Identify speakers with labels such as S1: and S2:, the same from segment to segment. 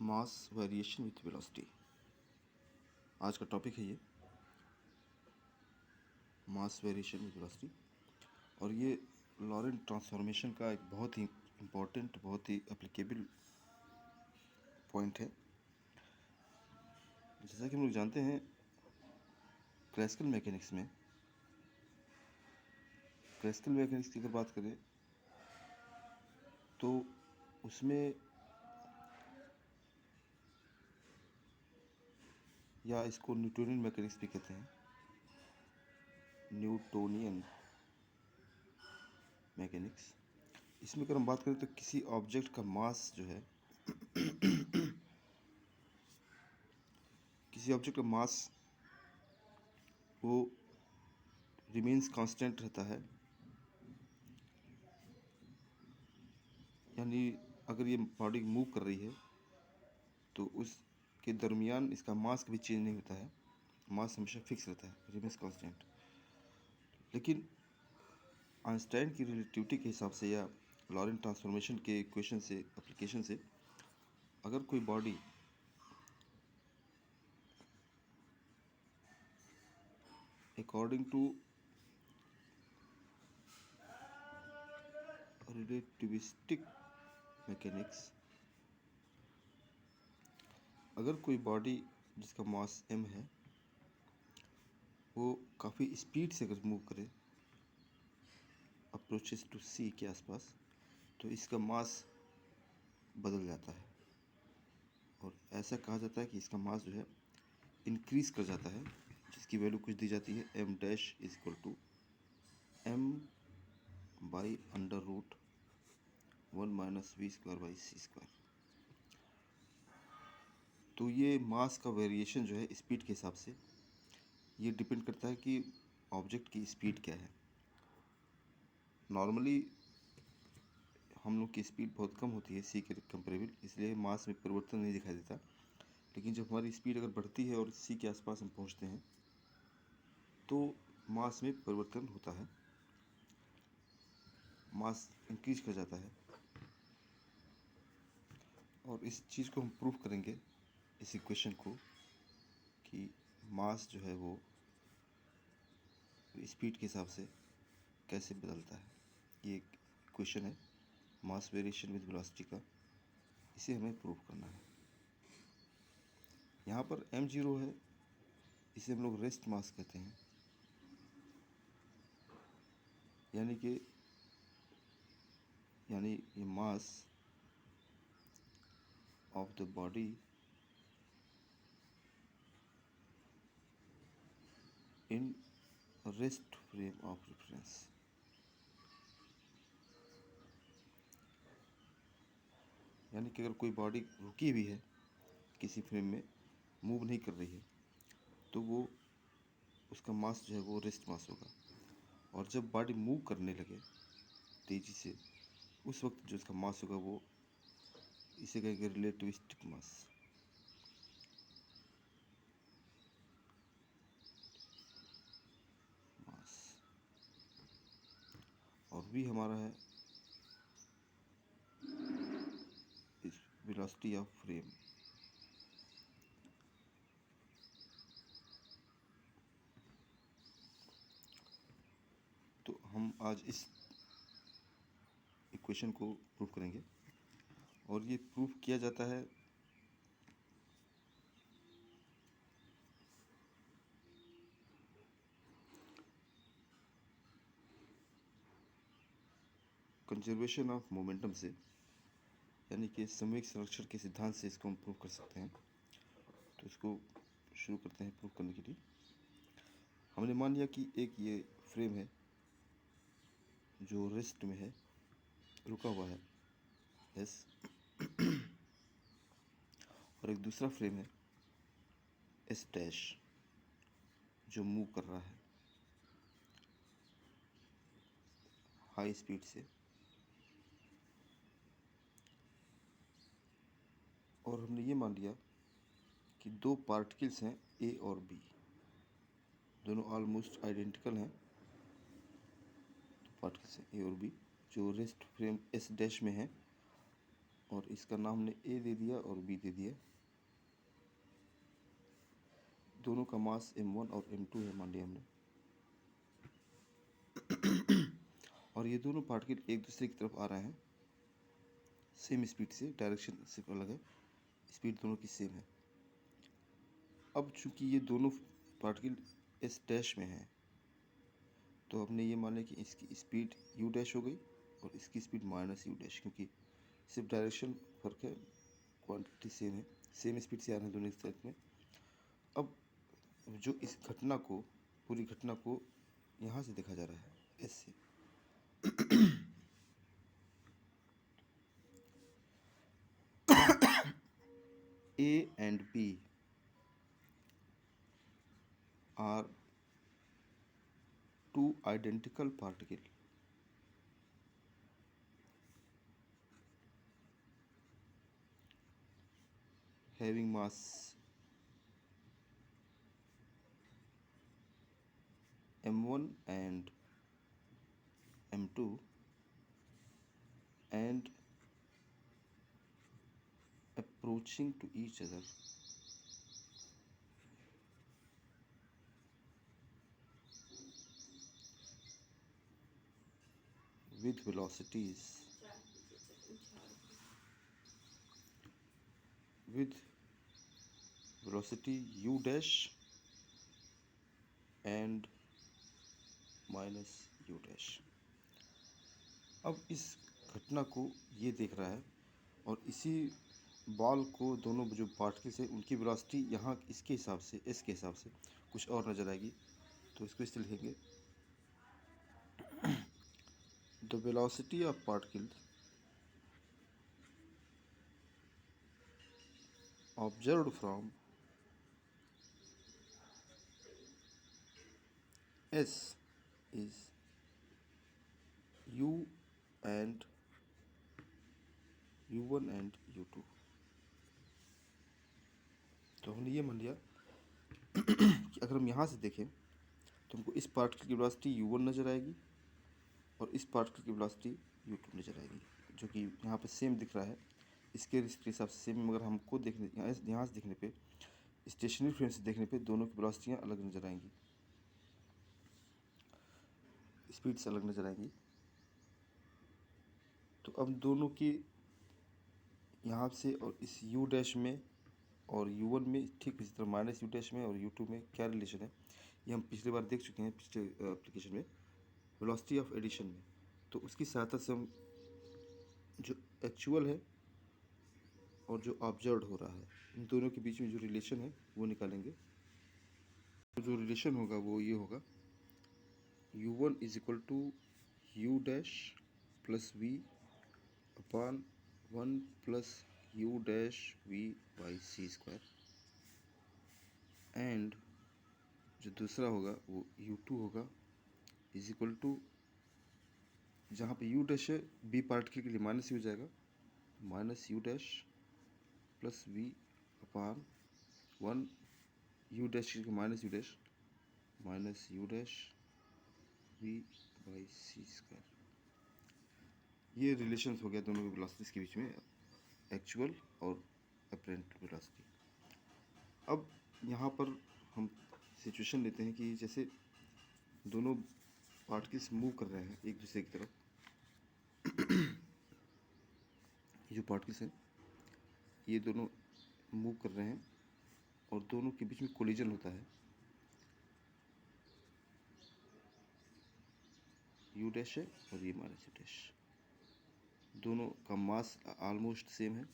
S1: Mass variation with velocity आज का topic है ये मास वेरिएशन विथ वेलोसिटी। और ये लॉरेंट ट्रांसफॉर्मेशन का एक बहुत ही इम्पोर्टेंट, बहुत ही एप्लीकेबल पॉइंट है। जैसा कि हम लोग जानते हैं, क्लासिकल मैकेनिक्स की अगर बात करें तो उसमें, या इसको न्यूटोनियन मैकेनिक्स भी कहते हैं, न्यूटोनियन मैकेनिक्स। इसमें अगर हम बात करें तो किसी ऑब्जेक्ट का मास जो है किसी ऑब्जेक्ट का मास वो रिमेन्स कांस्टेंट रहता है। यानी अगर ये बॉडी मूव कर रही है तो उसके दरमियान इसका मास कभी चेंज नहीं होता है, मास हमेशा फिक्स रहता है, रिमेन्स कांस्टेंट। लेकिन आइंस्टाइन की रिलेटिविटी के हिसाब से या लॉरेंट ट्रांसफॉर्मेशन के इक्वेशन से, एप्लीकेशन से, अगर कोई body according to relativistic mechanics, अगर कोई बॉडी जिसका मास m है वो काफ़ी स्पीड से अगर मूव करे अप्रोचेस टू c के आसपास, तो इसका मास बदल जाता है। और ऐसा कहा जाता है कि इसका मास जो है इंक्रीज कर जाता है, जिसकी वैल्यू कुछ दी जाती है m dash is equal to m by under root 1 minus v square by c square. तो ये मास का वेरिएशन जो है स्पीड के हिसाब से, ये डिपेंड करता है कि ऑब्जेक्ट की स्पीड क्या है। नॉर्मली हम लोग की स्पीड बहुत कम होती है सी के कंपेरेबल, इसलिए मास में परिवर्तन नहीं दिखाई देता। लेकिन जब हमारी स्पीड अगर बढ़ती है और सी के आसपास हम पहुंचते हैं तो मास में परिवर्तन होता है, मास इंक्रीज कर जाता है। और इस चीज़ को हम प्रूव करेंगे, इस इक्वेशन को, कि मास जो है वो स्पीड के हिसाब से कैसे बदलता है। ये एक इक्वेशन है मास वेरिएशन विद वेलोसिटी का, इसे हमें प्रूव करना है। यहाँ पर m0 है, इसे हम लोग रेस्ट मास कहते हैं। यानी ये mass of the body in rest frame of reference. यानी कि अगर कोई बॉडी रुकी हुई है किसी फ्रेम में, मूव नहीं कर रही है, तो वो उसका मास जो है वो रेस्ट मास होगा। और जब बॉडी मूव करने लगे तेज़ी से, उस वक्त जो इसका मास होगा वो, इसे कहेंगे रिलेटिविस्टिक मास। और v हमारा है इस वेलोसिटी ऑफ फ्रेम। तो हम आज इस इक्वेशन को प्रूव करेंगे, और ये प्रूफ किया जाता है कंजर्वेशन ऑफ मोमेंटम से, यानी कि सामयिक संरक्षण के सिद्धांत से इसको हम प्रूव कर सकते हैं। तो इसको शुरू करते हैं प्रूव करने के लिए। हमने मान लिया कि एक ये फ्रेम है जो रेस्ट में है, रुका हुआ है एस, और एक दूसरा फ्रेम है एस डैश जो मूव कर रहा है हाई स्पीड से। और हमने ये मान लिया कि दो पार्टिकल्स हैं ए और बी, दोनों ऑलमोस्ट आइडेंटिकल हैं। दो पार्टिकल्स हैं ए और बी जो रेस्ट फ्रेम एस डैश में हैं, और इसका नाम हमने ए दे दिया और बी दे दिया। दोनों का मास m1 और m2 है मान लिया हमने। और ये दोनों पार्टिकल एक दूसरे की तरफ आ रहे हैं सेम स्पीड से, डायरेक्शन सिर्फ अलग है, स्पीड दोनों की सेम है। अब चूंकि ये दोनों पार्टिकल एस डैश में हैं, तो हमने ये मान लिया कि इसकी स्पीड यू डैश हो गई और इसकी स्पीड माइनस यू डैश, क्योंकि सिर्फ डायरेक्शन फर्क है, क्वांटिटी सेम है, सेम स्पीड से आ रहे हैं दोनों एक साथ में। अब जो इस घटना को, पूरी घटना को यहाँ से देखा जा रहा है, एस से। A and B are two identical particles having mass m1 and m2 and approaching to each other with velocity u dash and minus u dash. अब इस घटना को ये देख रहा है और इसी बॉल को दोनों जो पार्टिकल्स हैं उनकी वेलोसिटी यहाँ इसके हिसाब से, एस के हिसाब से कुछ और नज़र आएगी, तो इसको इस तरह लिखेंगे, the velocity of particle observed from S is u and u1 and u2। तो हमने ये मान लिया कि अगर हम यहाँ से देखें तो हमको इस पार्टिकल की वेलोसिटी u1 नज़र आएगी और इस पार्टिकल की वेलोसिटी u2 नज़र आएगी, जो कि यहाँ पे सेम दिख रहा है, इसके हिसाब से सेम। मगर हमको देखने यहाँ से देखने पे, स्टेशनरी फ्रेम से देखने पे दोनों की वेलोसिटियाँ अलग नज़र आएंगी, स्पीड से अलग नज़र आएंगी। तो अब दोनों की यहाँ से और इस u डैश में और u1 में ठीक इसी तरह माइनस यू डैश में और u2 में क्या रिलेशन है, ये हम पिछली बार देख चुके हैं, पिछले एप्लीकेशन में, वेलोसिटी ऑफ एडिशन में। तो उसकी सहायता से हम जो एक्चुअल है और जो ऑब्जर्व हो रहा है, इन दोनों के बीच में जो रिलेशन है वो निकालेंगे। तो जो रिलेशन होगा वो ये होगा, u1 is equal to u dash plus v upon 1 plus u dash v by c square, and जो दूसरा होगा वो u2 होगा इज इक्वल टू, जहाँ पे u डैश है बी पार्टिकल के लिए माइनस ही हो जाएगा, minus u dash plus v upon 1 u dash minus u dash v by c square. ये रिलेशन हो गया दोनों की वेलोसिटीज के बीच में, एक्चुअल और अपरेंट वेलोसिटी। अब यहाँ पर हम सिचुएशन लेते हैं कि जैसे दोनों पार्टिकल्स मूव कर रहे हैं एक दूसरे की तरफ, ये जो पार्टिकल्स हैं ये दोनों मूव कर रहे हैं और दोनों के बीच में कोलिजन होता है, यू डैश है और ये माइनस यू डैश, दोनों का मास ऑलमोस्ट सेम है,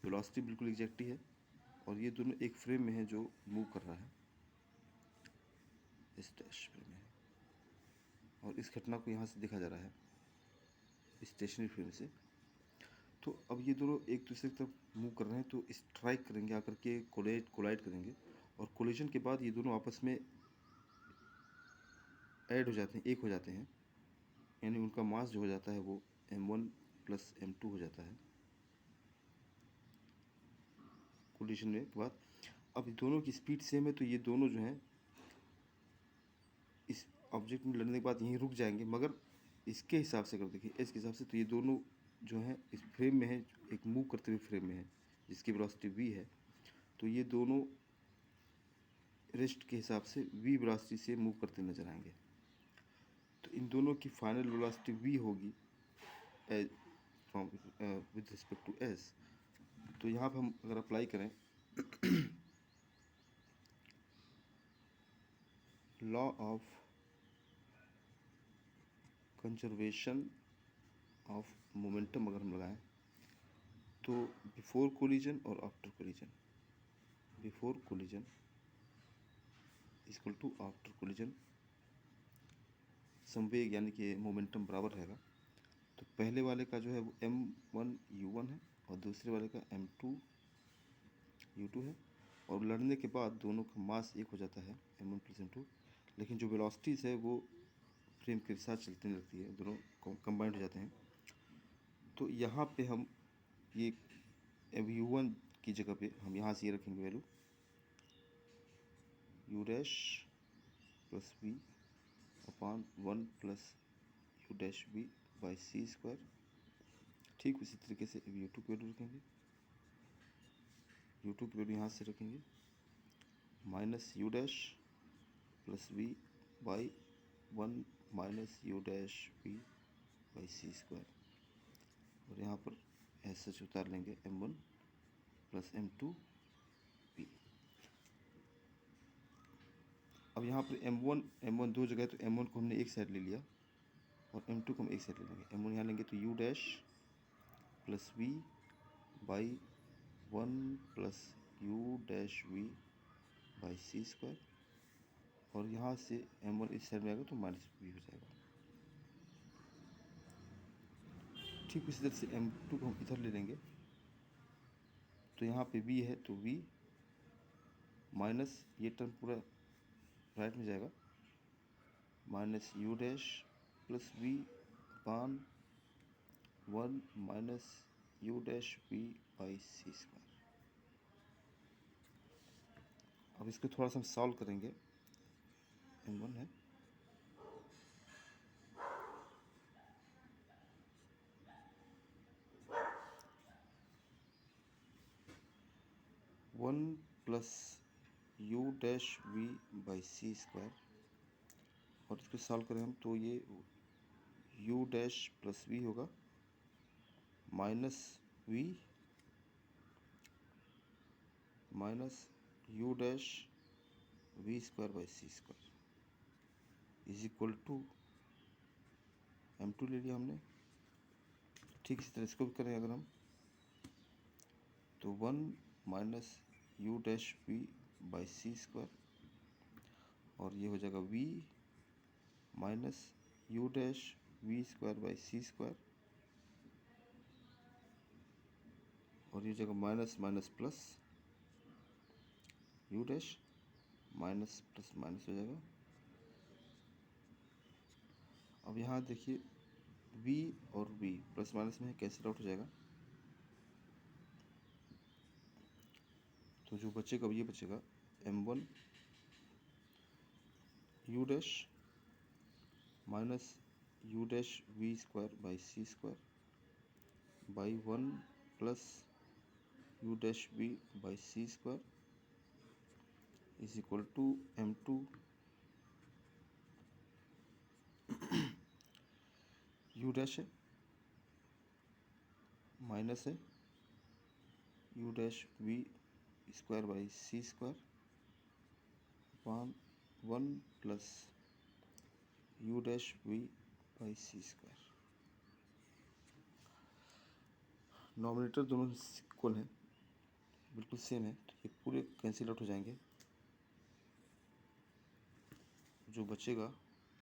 S1: वेलोसिटी बिल्कुल एग्जैक्ट ही है, और ये दोनों एक फ्रेम में है जो मूव कर रहा है, इस डैश फ्रेम में है, और इस घटना को यहाँ से देखा जा रहा है स्टेशनरी फ्रेम से। तो अब ये दोनों एक दूसरे की तरफ मूव कर रहे हैं, तो स्ट्राइक करेंगे आकर के, कोलाइड करेंगे, और कोलिजन के बाद ये दोनों आपस में ऐड हो जाते हैं, एक हो जाते हैं, यानी उनका मास जो हो जाता है वो m1 प्लस m2 हो जाता है कोलिजन में के बाद। अब दोनों की स्पीड सेम है, तो ये दोनों जो हैं इस ऑब्जेक्ट में लड़ने के बाद यहीं रुक जाएंगे, मगर इसके हिसाब से अगर देखिए एस के हिसाब से, तो ये दोनों जो है इस फ्रेम में है, एक मूव करते हुए फ्रेम में है जिसकी वेलोसिटी v है, तो ये दोनों रेस्ट के हिसाब से v वेलोसिटी से मूव करते नजर आएंगे। तो इन दोनों की फाइनल वेलोसिटी v होगी विद रिस्पेक्ट टू s। तो यहाँ पर हम अगर अप्लाई करें law of conservation of momentum अगर हम लगाएं, तो बिफोर कोलिजन और after collision, before collision equal to after collision संवेग यानी कि मोमेंटम बराबर रहेगा। तो पहले वाले का जो है वो m1u1 है और दूसरे वाले का m2u2 है, और लड़ने के बाद दोनों का मास एक हो जाता है m1 प्लस m2, लेकिन जो वेलोसिटीज़ है वो फ्रेम के साथ चलती रहती है, दोनों कंबाइंड हो जाते हैं। तो यहाँ पे हम ये u1 की जगह पे हम यहाँ से ये रखेंगे value u dash plus v upon 1 plus u dash v by c square. ठीक उसी तरीके से u2 की वैल्यू रखेंगे, u2 की वैल्यू यहाँ से रखेंगे minus u dash plus v by 1 minus u dash v by c square, और यहाँ पर ऐसे उतार लेंगे m1 प्लस m2 v। अब यहाँ पर m1 दो जगह है, तो m1 को हमने एक साइड ले लिया और m2 को हम एक साइड ले लेंगे। m1 यहाँ लेंगे तो u dash plus v by 1 plus u dash v by c square, और यहाँ से m1 इस साइड में आएगा तो माइनस v हो जाएगा। ठीक उसी तरह से m2 को हम इधर ले लेंगे, तो यहाँ पे v है तो v माइनस ये टर्म पूरा राइट में जाएगा, minus u dash plus v upon 1 minus u dash v by c square. अब इसको थोड़ा सा हम सॉल्व करेंगे। m1 है one plus u dash v by c square, और इसको सॉल्व करें हम तो ये u डैश प्लस v होगा minus v minus u dash v square by c square is equal to m2 ले लिया हमने। ठीक इसी तरह इसको भी करें अगर हम, तो 1 minus u dash v by c square, और ये हो जाएगा v minus u dash v square by c square, और ये जगह minus minus plus u dash minus plus minus हो जाएगा। अब यहाँ देखिए v और v प्लस माइनस में कैंसिल आउट हो जाएगा, तो जो बचेगा अब ये बचेगा m1 u dash minus u dash v square by c square by 1 plus u dash v by c square is equal to m2 u dash है माइनस है u dash v square by c square upon 1 plus u dash v by c square. Nominator दोनों equal हैं, बिल्कुल same है, तो ये पूरे cancel out हो जाएंगे। जो बचेगा